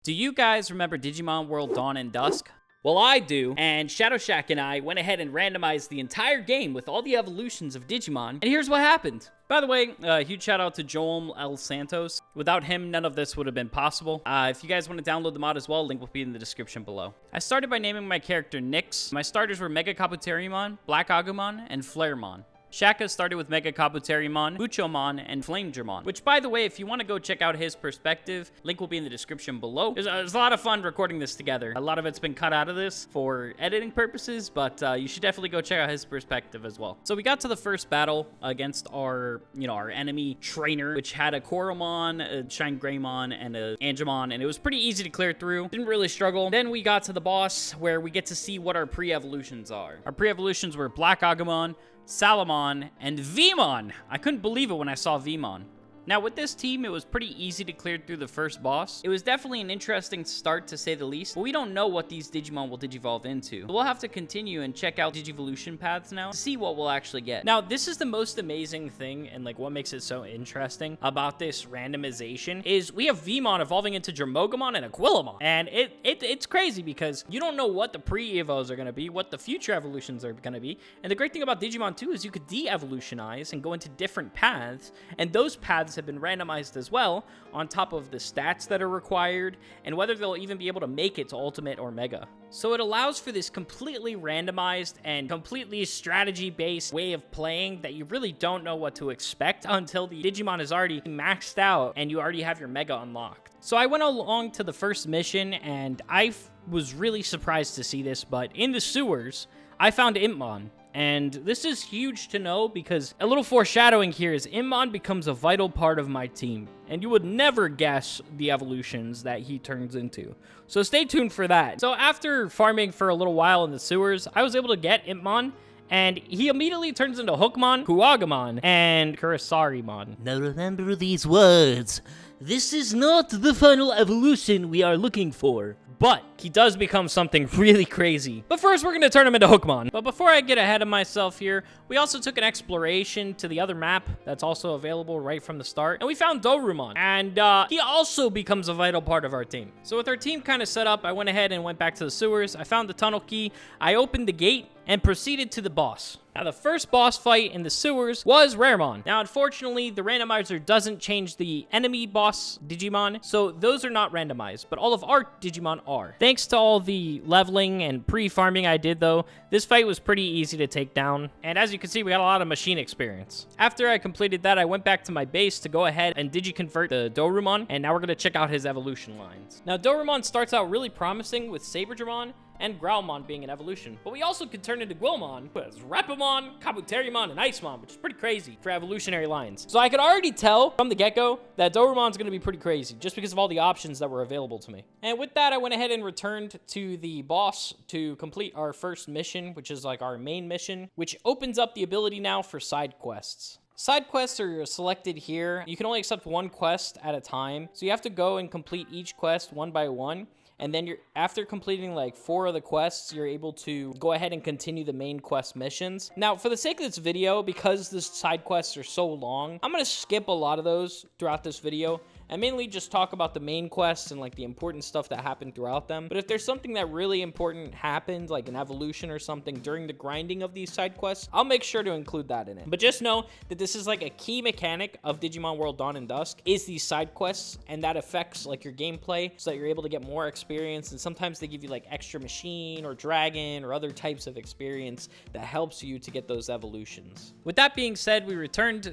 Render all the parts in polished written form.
Do you guys remember Digimon World Dawn and Dusk? Well, I do, and Shadow Shack and I went ahead and randomized the entire game with all the evolutions of Digimon, and here's what happened. By the way, huge shout out to Joel L. Santos. Without him, none of this would have been possible. If you guys want to download the mod as well, link will be in the description below. I started by naming my character Nyx. My starters were Mega Kabuterimon, Black Agumon, and Flaremon. Shaka started with Mega Kabuterimon, Buchomon, and Flamedramon, which, by the way, if you want to go check out his perspective, link will be in the description below. There's a lot of fun recording this together. A lot of it's been cut out of this for editing purposes, but you should definitely go check out his perspective as well. So we got to the first battle against our enemy trainer, which had a Koromon, a Shine Greymon, and a Angemon, and it was pretty easy to clear through. Didn't really struggle. Then we got to the boss, where we get to see what our pre-evolutions are. Our pre-evolutions were Black Agumon, Salamon, and Vmon. I couldn't believe it when I saw Vmon. Now, with this team, it was pretty easy to clear through the first boss. It was definitely an interesting start, to say the least, but we don't know what these Digimon will digivolve into. So we'll have to continue and check out Digivolution paths now to see what we'll actually get. Now, this is the most amazing thing, and like what makes it so interesting about this randomization is we have Vmon evolving into Dramogamon and Aquilamon. And it's crazy because you don't know what the pre-evos are going to be, what the future evolutions are going to be. And the great thing about Digimon 2 is you could de-evolutionize and go into different paths, and those paths have been randomized as well, on top of the stats that are required and whether they'll even be able to make it to Ultimate or Mega. So it allows for this completely randomized and completely strategy-based way of playing that you really don't know what to expect until the Digimon is already maxed out and you already have your Mega unlocked. So I went along to the first mission, and I was really surprised to see this, but in the sewers, I found Impmon. And this is huge to know because a little foreshadowing here is Impmon becomes a vital part of my team. And you would never guess the evolutions that he turns into. So stay tuned for that. So after farming for a little while in the sewers, I was able to get Impmon. And he immediately turns into Hookmon, Kuwagamon, and Kurisarimon. Now remember these words. This is not the final evolution we are looking for. But he does become something really crazy. But first, we're going to turn him into Hookmon. But before I get ahead of myself here, we also took an exploration to the other map that's also available right from the start. And we found Dorumon. And he also becomes a vital part of our team. So with our team kind of set up, I went ahead and went back to the sewers. I found the tunnel key. I opened the gate and proceeded to the boss. Now, the first boss fight in the sewers was Raremon. Now, unfortunately, the randomizer doesn't change the enemy boss Digimon, so those are not randomized, but all of our Digimon are. Thanks to all the leveling and pre-farming I did, though, this fight was pretty easy to take down, and as you can see, we got a lot of machine experience. After I completed that, I went back to my base to go ahead and digiconvert the Dorumon, and now we're going to check out his evolution lines. Now, Dorumon starts out really promising with Saberdramon and Growlmon being an evolution. But we also could turn into Gwilmon, with Rapamon, Kabuterimon, and Icemon, which is pretty crazy for evolutionary lines. So I could already tell from the get-go that Dorumon's gonna be pretty crazy, just because of all the options that were available to me. And with that, I went ahead and returned to the boss to complete our first mission, which is like our main mission, which opens up the ability now for side quests. Side quests are selected here. You can only accept one quest at a time, so you have to go and complete each quest one by one. And then after completing like 4 of the quests, you're able to go ahead and continue the main quest missions. Now, for the sake of this video, because the side quests are so long, I'm going to skip a lot of those throughout this video and mainly just talk about the main quests and like the important stuff that happened throughout them. But if there's something that really important happened, like an evolution or something during the grinding of these side quests, I'll make sure to include that in it. But just know that this is like a key mechanic of Digimon World Dawn and Dusk is these side quests, and that affects like your gameplay so that you're able to get more experience. And sometimes they give you like extra machine or dragon or other types of experience that helps you to get those evolutions. With that being said, we returned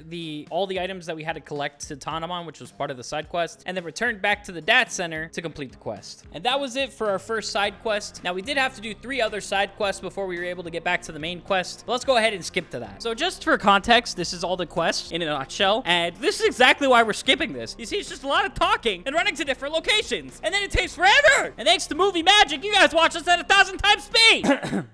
all the items that we had to collect to Tanamon, which was part of the side quest, and then returned back to the DAT Center to complete the quest. And that was it for our first side quest. Now, we did have to do 3 other side quests before we were able to get back to the main quest, but let's go ahead and skip to that. So just for context, this is all the quests in a nutshell, and this is exactly why we're skipping this. You see, it's just a lot of talking and running to different locations, and then it takes forever! And thanks to movie magic, you guys watch this at 1,000 times speed!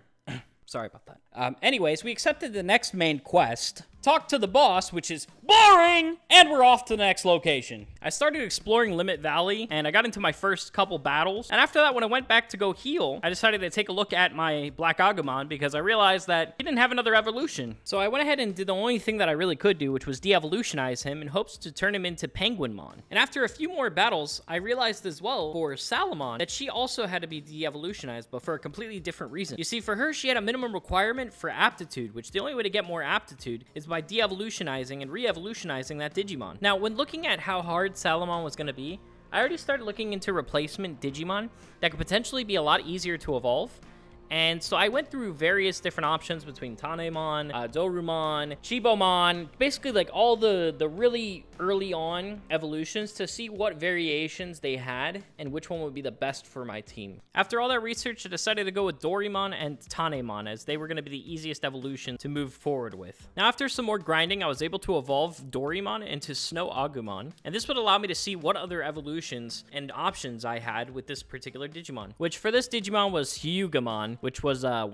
Sorry about that. Anyways, we accepted the next main quest, talk to the boss, which is boring, and we're off to the next location. I started exploring Limit Valley, and I got into my first couple battles. And after that, when I went back to go heal, I decided to take a look at my Black Agumon because I realized that he didn't have another evolution. So I went ahead and did the only thing that I really could do, which was de-evolutionize him in hopes to turn him into Penguinmon. And after a few more battles, I realized as well for Salamon that she also had to be de-evolutionized, but for a completely different reason. You see, for her, she had a minimum requirement for aptitude, which the only way to get more aptitude is by de-evolutionizing and re-evolutionizing that Digimon. Now, when looking at how hard Salamon was going to be, I already started looking into replacement Digimon that could potentially be a lot easier to evolve. And so I went through various different options between Tanemon, Dorumon, Shibomon, basically like all the really early on evolutions to see what variations they had and which one would be the best for my team. After all that research, I decided to go with Dorumon and Tanemon as they were going to be the easiest evolution to move forward with. Now, after some more grinding, I was able to evolve Dorumon into Snow Agumon, and this would allow me to see what other evolutions and options I had with this particular Digimon, which for this Digimon was Hyugamon, which was a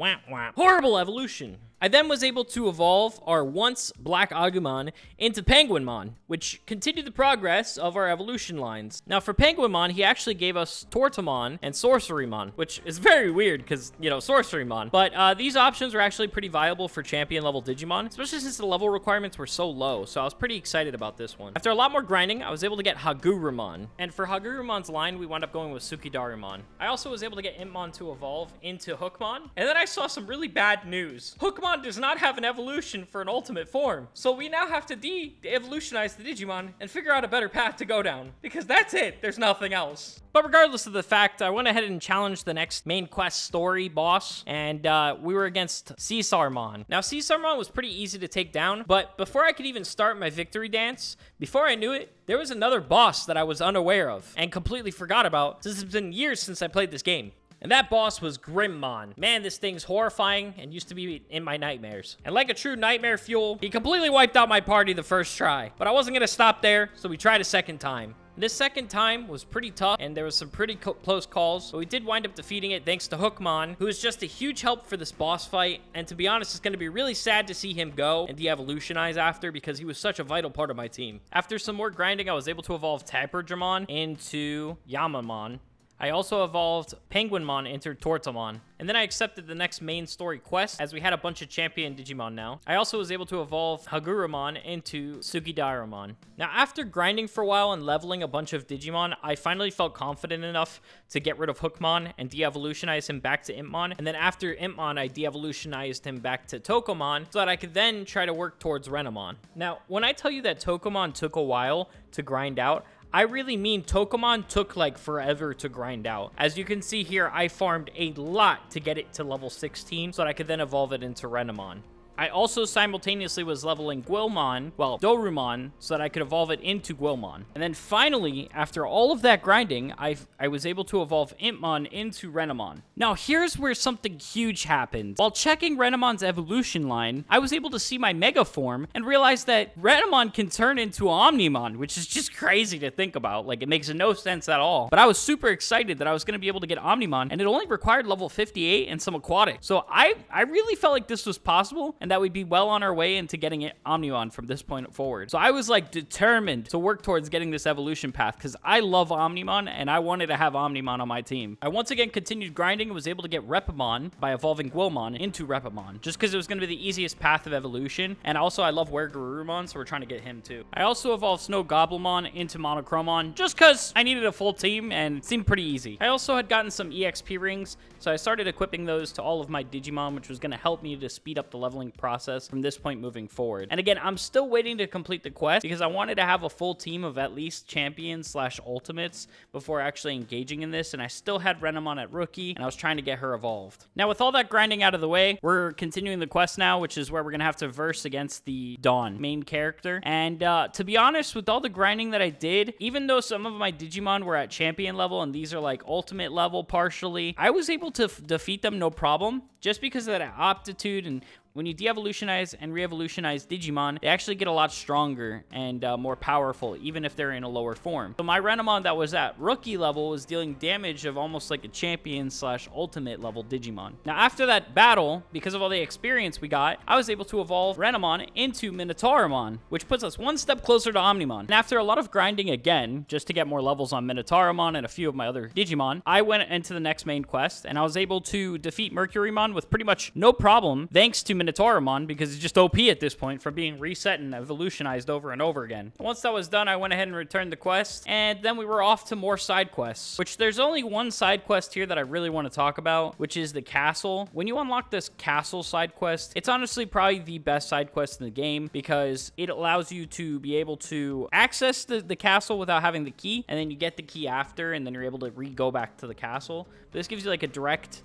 horrible evolution. I then was able to evolve our once Black Agumon into Penguinmon, which continued the progress of our evolution lines. Now for Penguinmon, he actually gave us Tortamon and Sorcerymon, which is very weird because, you know, Sorcerymon. But these options were actually pretty viable for champion level Digimon, especially since the level requirements were so low, so I was pretty excited about this one. After a lot more grinding, I was able to get Hagurumon, and for Hagurumon's line, we wound up going with Sukidarumon. I also was able to get Impmon to evolve into Hookmon, and then I saw some really bad news. Hookmon does not have an evolution for an ultimate form, so we now have to de-evolutionize the Digimon and figure out a better path to go down, because that's it, there's nothing else. But regardless of the fact, I went ahead and challenged the next main quest story boss, and we were against Caesarmon. Now, Caesarmon was pretty easy to take down, but before I could even start my victory dance, before I knew it, there was another boss that I was unaware of and completely forgot about, since it's been years since I played this game. And that boss was Grimmon. Man, this thing's horrifying and used to be in my nightmares. And like a true nightmare fuel, he completely wiped out my party the first try. But I wasn't gonna stop there, so we tried a second time. This second time was pretty tough, and there was some pretty close calls, but we did wind up defeating it thanks to Hookmon, who is just a huge help for this boss fight, and to be honest, it's going to be really sad to see him go and de-evolutionize after, because he was such a vital part of my team. After some more grinding, I was able to evolve Taperdramon into Yamamon. I also evolved Penguinmon into Tortamon, and then I accepted the next main story quest as we had a bunch of champion Digimon now. I also was able to evolve Hagurumon into Sukidarumon. Now, after grinding for a while and leveling a bunch of Digimon, I finally felt confident enough to get rid of Hookmon and de-evolutionize him back to Impmon, and then after Impmon, I de-evolutionized him back to Tokomon so that I could then try to work towards Renamon. Now, when I tell you that Tokomon took a while to grind out, I really mean Tokomon took like forever to grind out. As you can see here, I farmed a lot to get it to level 16 so that I could then evolve it into Renamon. I also simultaneously was leveling Dorumon, so that I could evolve it into Guilmon. And then finally, after all of that grinding, I was able to evolve Impmon into Renamon. Now, here's where something huge happened. While checking Renamon's evolution line, I was able to see my Mega form and realize that Renamon can turn into Omnimon, which is just crazy to think about. Like, it makes no sense at all. But I was super excited that I was going to be able to get Omnimon, and it only required level 58 and some aquatic. So I really felt like this was possible, and that we'd be well on our way into getting it Omnimon from this point forward. So I was like determined to work towards getting this evolution path because I love Omnimon and I wanted to have Omnimon on my team. I once again continued grinding and was able to get Repamon by evolving Guilmon into Repamon, just because it was going to be the easiest path of evolution. And also I love Weregarurumon, so we're trying to get him too. I also evolved Snow Goblimon into Monochromon just because I needed a full team and it seemed pretty easy. I also had gotten some EXP rings, so I started equipping those to all of my Digimon, which was going to help me to speed up the leveling process from this point moving forward. And again, I'm still waiting to complete the quest because I wanted to have a full team of at least champions / ultimates before actually engaging in this, and I still had Renamon at rookie, and I was trying to get her evolved. Now, with all that grinding out of the way, we're continuing the quest now, which is where we're gonna have to verse against the Dawn main character. And to be honest, with all the grinding that I did, even though some of my Digimon were at champion level and these are like ultimate level partially, I was able to defeat them no problem, just because of that aptitude and When you de-evolutionize and re-evolutionize Digimon, they actually get a lot stronger and more powerful, even if they're in a lower form. So my Renamon that was at rookie level was dealing damage of almost like a champion / ultimate level Digimon. Now after that battle, because of all the experience we got, I was able to evolve Renamon into Minotauramon, which puts us one step closer to Omnimon. And after a lot of grinding again, just to get more levels on Minotauramon and a few of my other Digimon, I went into the next main quest, and I was able to defeat Mercurymon with pretty much no problem, thanks to Minotauramon, because it's just OP at this point from being reset and evolutionized over and over again. Once that was done, I went ahead and returned the quest, and then we were off to more side quests, which there's only one side quest here that I really want to talk about, which is the castle. When you unlock this castle side quest, it's honestly probably the best side quest in the game because it allows you to be able to access the castle without having the key, and then you get the key after, and then you're able to go back to the castle. But this gives you like a direct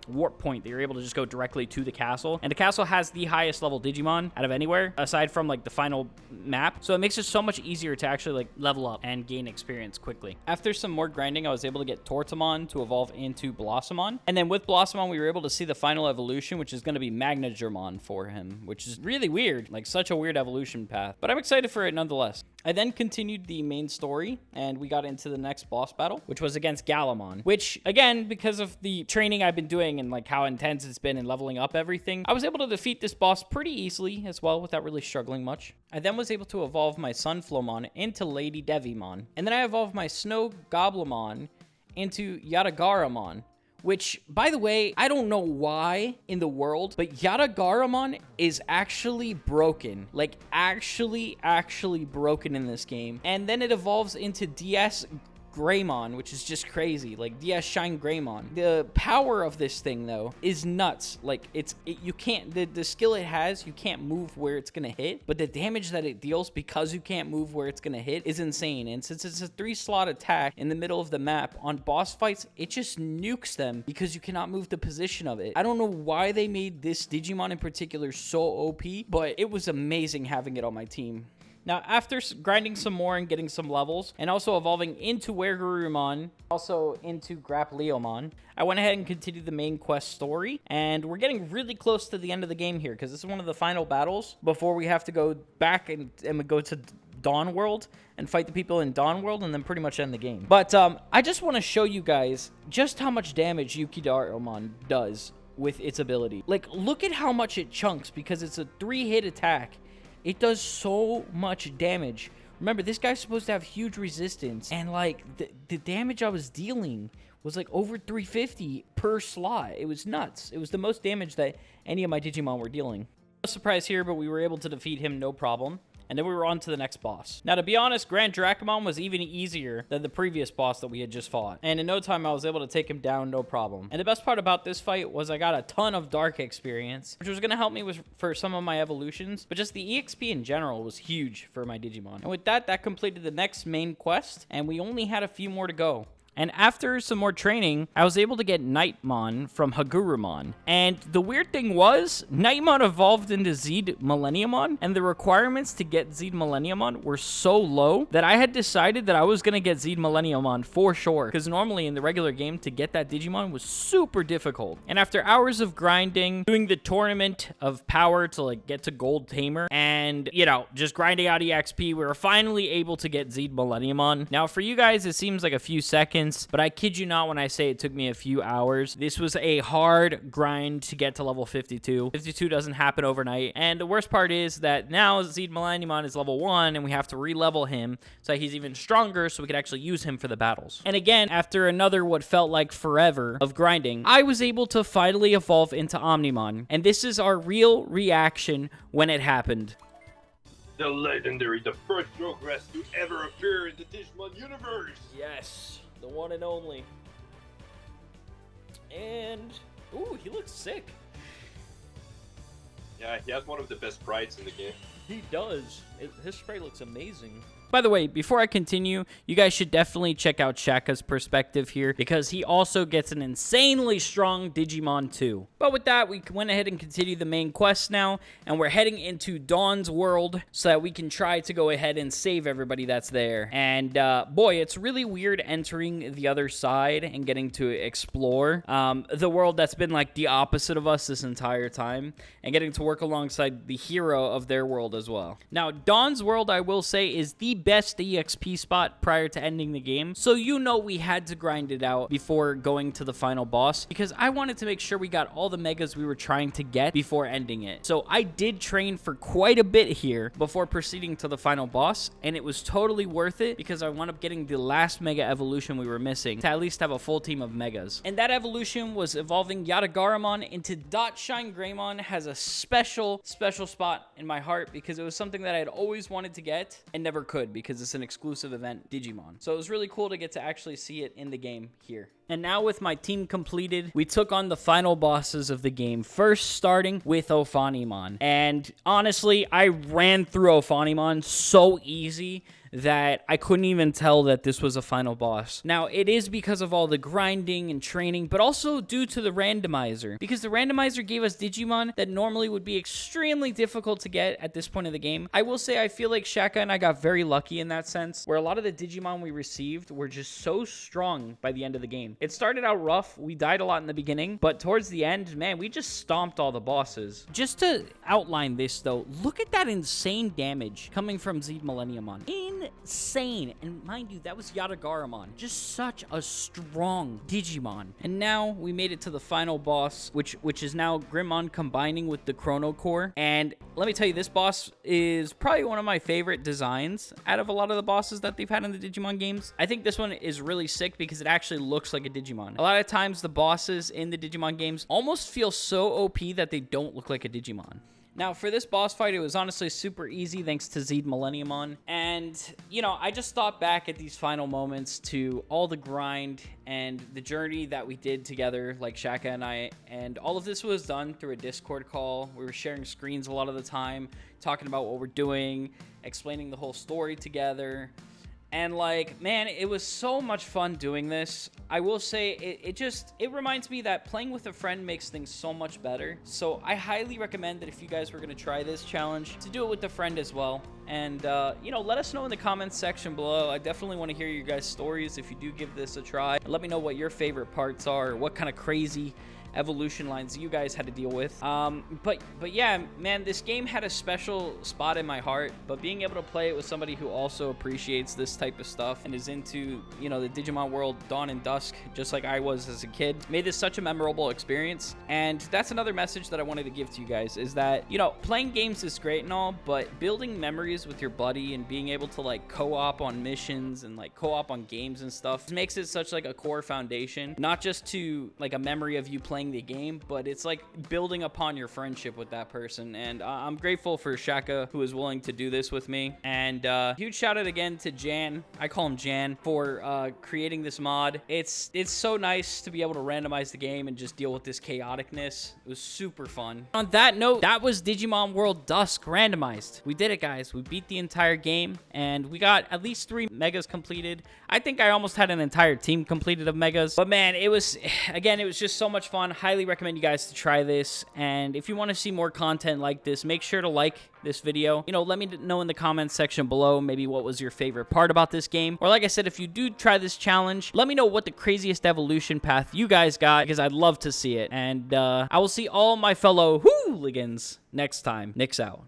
warp point that you're able to just go directly to the castle, and the castle has the highest level Digimon out of anywhere aside from like the final map, so it makes it so much easier to actually like level up and gain experience quickly. After some more grinding, I was able to get Tortamon to evolve into Blossomon, and then with Blossomon we were able to see the final evolution, which is going to be Magnagermon for him, which is really weird, like such a weird evolution path, but I'm excited for it nonetheless. I then continued the main story, and we got into the next boss battle, which was against Galamon, which, again, because of the training I've been doing and like how intense it's been in leveling up everything, I was able to defeat this boss pretty easily as well without really struggling much. I then was able to evolve my Sunflowmon into Lady Devimon, and then I evolved my Snow Goblimon into Yatagaramon, which, by the way, I don't know why in the world, but Yatagaramon is actually broken. Like, actually broken in this game. And then it evolves into DS Greymon, which is just crazy, like DS Shine Greymon. The power of this thing though is nuts. Like you can't, the skill it has, you can't move where it's gonna hit, but the damage that it deals because you can't move where it's gonna hit is insane. And since it's a 3-slot attack in the middle of the map, on boss fights it just nukes them because you cannot move the position of it. I don't know why they made this Digimon in particular so OP, but it was amazing having it on my team. Now, after grinding some more and getting some levels, and also evolving into Wergurumon, also into Grapleomon, I went ahead and continued the main quest story, and we're getting really close to the end of the game here, because this is one of the final battles before we have to go back and go to Dawn World and fight the people in Dawn World, and then pretty much end the game. But I just want to show you guys just how much damage Yukidaromon does with its ability. Like, look at how much it chunks, because it's a 3-hit attack. It does so much damage. Remember, this guy's supposed to have huge resistance, and like the damage I was dealing was like over 350 per slot. It was nuts. It was the most damage that any of my Digimon were dealing. No surprise here, but we were able to defeat him no problem. And then we were on to the next boss. Now, to be honest, Grand Dracomon was even easier than the previous boss that we had just fought. And in no time, I was able to take him down, no problem. And the best part about this fight was I got a ton of Dark experience, which was going to help me for some of my evolutions. But just the EXP in general was huge for my Digimon. And with that, that completed the next main quest. And we only had a few more to go. And after some more training, I was able to get Nightmon from Hagurumon. And the weird thing was, Nightmon evolved into Zed Millenniumon, and the requirements to get Zed Millenniumon were so low that I had decided that I was going to get Zed Millenniumon for sure. Because normally in the regular game, to get that Digimon was super difficult. And after hours of grinding, doing the tournament of power to like get to Gold Tamer, and, you know, just grinding out EXP, we were finally able to get Zed Millenniumon. Now, for you guys, it seems like a few seconds, but I kid you not when I say it took me a few hours. This was a hard grind to get to level 52. 52 doesn't happen overnight, and the worst part is that now Zed Millenniumon is level 1, and we have to re-level him so he's even stronger so we could actually use him for the battles. And again, after another what felt like forever of grinding, I was able to finally evolve into Omnimon, and this is our real reaction when it happened. The legendary, the first progress to ever appear in the Digimon universe! Yes. The one and only. And, ooh, he looks sick. Yeah, he has one of the best sprites in the game. He does. His spray looks amazing. By the way, before I continue, you guys should definitely check out Shaka's perspective here because he also gets an insanely strong Digimon too. But with that, we went ahead and continued the main quest now, and we're heading into Dawn's world so that we can try to go ahead and save everybody that's there. And boy, it's really weird entering the other side and getting to explore the world that's been like the opposite of us this entire time, and getting to work alongside the hero of their world as well. Now, Dawn's world, I will say, is the best EXP spot prior to ending the game, so you know we had to grind it out before going to the final boss, because I wanted to make sure we got all the megas we were trying to get before ending it. So I did train for quite a bit here before proceeding to the final boss, and it was totally worth it because I wound up getting the last mega evolution we were missing to at least have a full team of megas. And that evolution was evolving Yatagaramon into Dot Shine Greymon. Has a special spot in my heart because it was something that I had always wanted to get and never could because it's an exclusive event Digimon. So it was really cool to get to actually see it in the game here. And now with my team completed, we took on the final bosses of the game, first starting with Ophanimon. And honestly, I ran through Ophanimon so easy that I couldn't even tell that this was a final boss. Now, it is because of all the grinding and training, but also due to the randomizer, because the randomizer gave us Digimon that normally would be extremely difficult to get at this point of the game. I will say I feel like Shaka and I got very lucky in that sense, where a lot of the Digimon we received were just so strong by the end of the game. It started out rough, we died a lot in the beginning, but towards the end, man, we just stomped all the bosses. Just to outline this though, look at that insane damage coming from Zed Millenniumon. Insane. And mind you, that was Yatagaramon. Just such a strong Digimon. And now we made it to the final boss, which is now Grimmon combining with the Chrono Core. And let me tell you, this boss is probably one of my favorite designs out of a lot of the bosses that they've had in the Digimon games. I think this one is really sick because it actually looks like a Digimon. A lot of times the bosses in the Digimon games almost feel so OP that they don't look like a Digimon. Now, for this boss fight, it was honestly super easy thanks to Zed Millenniumon. And, you know, I just thought back at these final moments to all the grind and the journey that we did together, like Shaka and I. And all of this was done through a Discord call. We were sharing screens a lot of the time, talking about what we're doing, explaining the whole story together. And like, man, it was so much fun doing this. I will say it reminds me that playing with a friend makes things so much better. So I highly recommend that if you guys were going to try this challenge, to do it with a friend as well. And, you know, let us know in the comments section below. I definitely want to hear your guys' stories if you do give this a try. Let me know what your favorite parts are, or what kind of crazy evolution lines you guys had to deal with. But yeah, man, this game had a special spot in my heart, but being able to play it with somebody who also appreciates this type of stuff and is into, you know, the Digimon World Dawn and Dusk, just like I was as a kid, made this such a memorable experience. And that's another message that I wanted to give to you guys, is that, you know, playing games is great and all, but building memories with your buddy and being able to like co-op on missions and like co-op on games and stuff makes it such like a core foundation, not just to like a memory of you playing the game, but it's like building upon your friendship with that person. And I'm grateful for Shaka, who is willing to do this with me. And huge shout out again to Jan, I call him Jan, for creating this mod. It's so nice to be able to randomize the game and just deal with this chaoticness. It was super fun. On that note, that was Digimon World Dusk randomized. We did it, guys. We beat the entire game, and we got at least 3 megas completed. I think I almost had an entire team completed of megas. But man, it was just so much fun. Highly recommend you guys to try this. And if you want to see more content like this, make sure to like this video. You know, let me know in the comments section below maybe what was your favorite part about this game. Or like I said, if you do try this challenge, let me know what the craziest evolution path you guys got, because I'd love to see it. And I will see all my fellow hooligans next time. Nick's out.